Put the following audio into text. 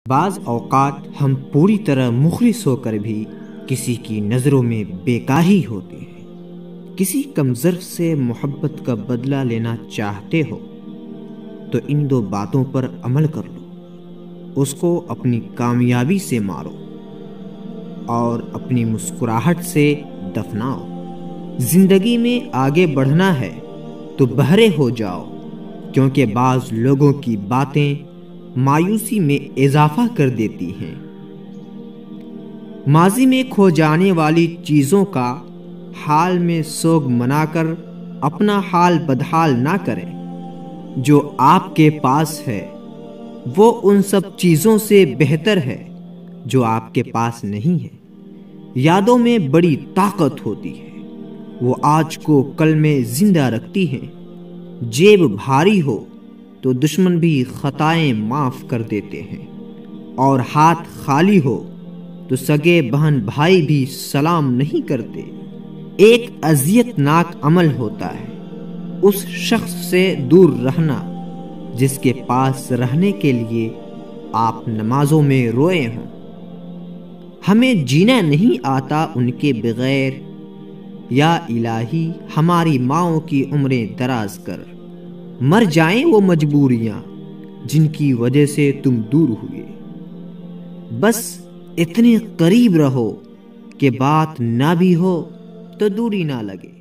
بعض اوقات ہم پوری طرح مخلص ہو کر بھی کسی کی نظروں میں بیکار ہی ہوتے ہیں۔ کسی کمظرف سے محبت کا بدلہ لینا چاہتے ہو تو ان دو باتوں پر عمل کر لو، اس کو اپنی کامیابی سے مارو اور اپنی مسکراہٹ سے دفناؤ۔ زندگی میں آگے بڑھنا ہے تو بہرے ہو جاؤ، کیونکہ بعض لوگوں کی باتیں مایوسی میں اضافہ کر دیتی ہیں۔ ماضی میں کھو جانے والی چیزوں کا حال میں سوگ منا کر اپنا حال بدحال نہ کریں۔ جو آپ کے پاس ہے وہ ان سب چیزوں سے بہتر ہے جو آپ کے پاس نہیں ہے۔ یادوں میں بڑی طاقت ہوتی ہے، وہ آج کو کل میں زندہ رکھتی ہیں۔ جیب بھاری ہو تو دشمن بھی خطائیں معاف کر دیتے ہیں، اور ہاتھ خالی ہو تو سگے بہن بھائی بھی سلام نہیں کرتے۔ ایک اذیت ناک عمل ہوتا ہے اس شخص سے دور رہنا جس کے پاس رہنے کے لیے آپ نمازوں میں روئے ہوں۔ ہمیں جینا نہیں آتا ان کے بغیر، یا الہی ہماری ماؤں کی عمریں دراز کر۔ مر جائیں وہ مجبوریاں جن کی وجہ سے تم دور ہوئے، بس اتنے قریب رہو کہ بات نہ بھی ہو تو دوری نہ لگے۔